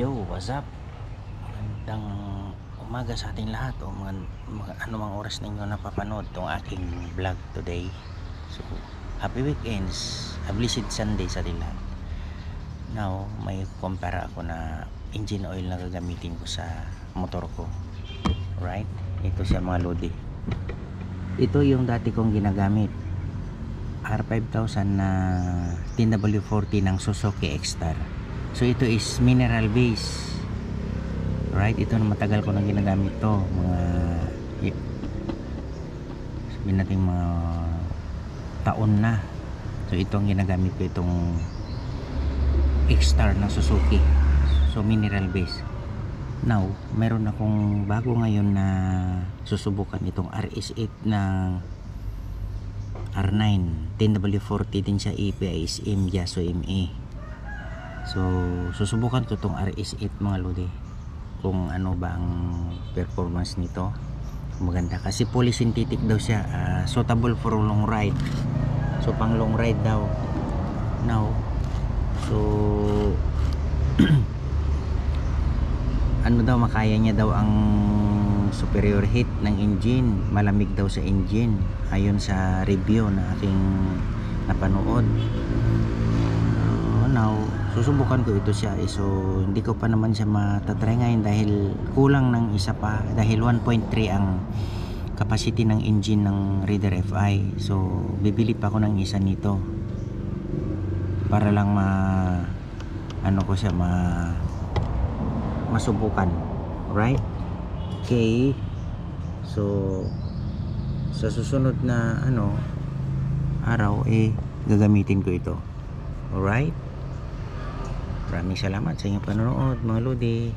Yo, what's up? Magandang umaga sa ating lahat o anumang oras ninyo napapanood tong aking vlog today. So, happy weekends, a blessed Sunday sa ating lahat. Now, may kumpara ako na engine oil na gagamitin ko sa motor ko. Right? Ito siya mga lodi. Ito yung dati kong ginagamit. R5000 na TW40 ng Suzuki X-Star. So ito is mineral base, right? Ito na matagal ko nang ginagamit to, sabihin natin mga taon na. So ito ang ginagamit ko, itong X-Star ng Suzuki. So mineral base. Now meron akong bago ngayon na susubukan, itong RS8 na R9 10W40 din siya, EPISM Yaso ME. So susubukan ko itong RS8 mga lodi, kung ano ba ang performance nito. Maganda kasi polysynthetic daw siya, suitable for long ride. So pang long ride daw. Now so ano daw, makaya niya daw ang superior heat ng engine, malamig daw sa engine ayon sa review na aking napanood. Now susubukan ko ito siya, so hindi ko pa naman siya matatry ngayon dahil kulang ng isa pa, dahil 1.3 ang capacity ng engine ng Raider FI. So bibili pa ako ng isa nito para lang ko siya masubukan, right? Okay, so sa susunod na araw gagamitin ko ito. Alright, maraming salamat sa inyong panonood mga lodi.